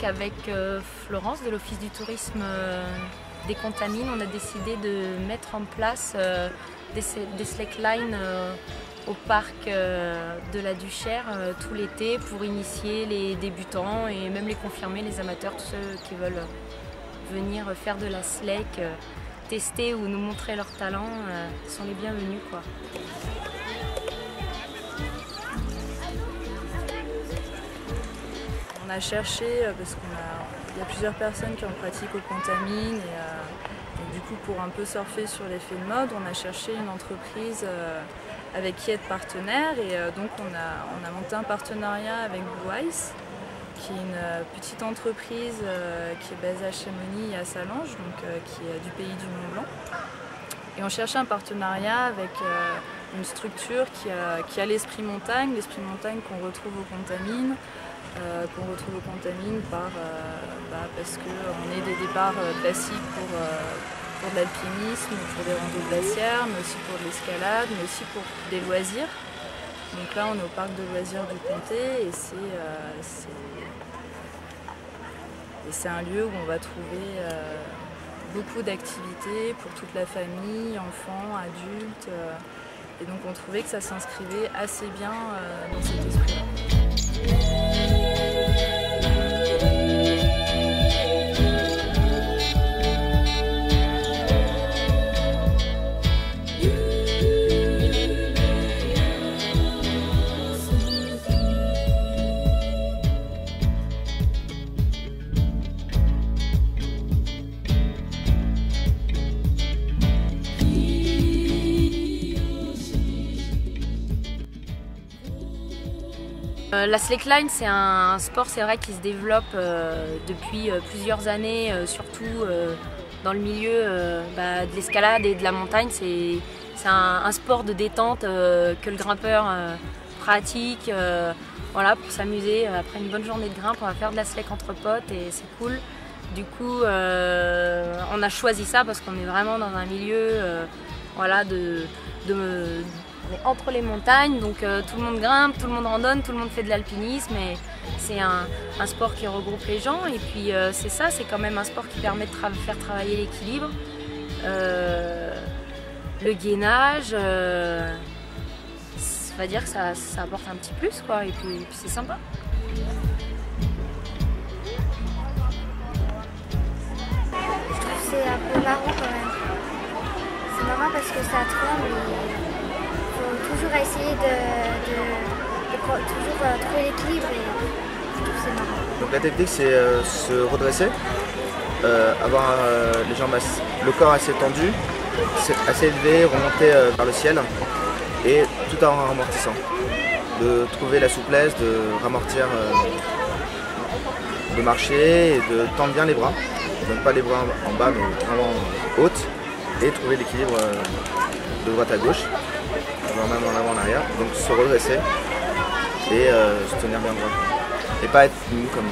avec Florence de l'Office du tourisme des Contamines, on a décidé de mettre en place des slacklines au parc de la Duchère tout l'été pour initier les débutants et même les confirmés, les amateurs, tous ceux qui veulent venir faire de la slack, tester ou nous montrer leur talent, sont les bienvenus, quoi. On a cherché parce qu'il y a plusieurs personnes qui en pratiquent aux Contamines et du coup pour un peu surfer sur l'effet de mode, on a cherché une entreprise avec qui être partenaire et donc on a monté un partenariat avec Blue Ice, qui est une petite entreprise qui est basée à Chamonix et à Sallanges, donc qui est du pays du Mont Blanc. Et on cherchait un partenariat avec une structure qui a l'esprit montagne qu'on retrouve aux Contamines. Parce qu'on est des départs classiques pour de l'alpinisme, pour des randos glaciaires, mais aussi pour de l'escalade, mais aussi pour des loisirs. Donc là on est au parc de loisirs du Comté et c'est un lieu où on va trouver beaucoup d'activités pour toute la famille, enfants, adultes. Et donc on trouvait que ça s'inscrivait assez bien dans cet esprit-là. La slackline, c'est un sport, c'est vrai, qui se développe depuis plusieurs années, surtout dans le milieu de l'escalade et de la montagne. C'est un sport de détente que le grimpeur pratique voilà, pour s'amuser. Après une bonne journée de grimpe, on va faire de la slack entre potes et c'est cool. Du coup, on a choisi ça parce qu'on est vraiment dans un milieu voilà, on est entre les montagnes, donc tout le monde grimpe, tout le monde randonne, tout le monde fait de l'alpinisme et c'est un sport qui regroupe les gens et puis c'est ça, c'est quand même un sport qui permet de faire travailler l'équilibre, le gainage, ça va dire que ça apporte un petit plus, quoi, et puis c'est sympa. Je trouve que c'est un peu marrant quand même. C'est marrant parce que ça tremble et toujours essayer de toujours trouver l'équilibre et je trouve que c'est marrant. Donc la technique c'est se redresser, avoir les jambes le corps assez tendu, assez élevé, remonter vers le ciel et tout en ramortissant. De trouver la souplesse, de ramortir, de marcher et de tendre bien les bras. Donc pas les bras en bas mais vraiment hautes et trouver l'équilibre de droite à gauche. Même en avant en arrière, donc se redresser et se tenir bien droit et pas être mou comme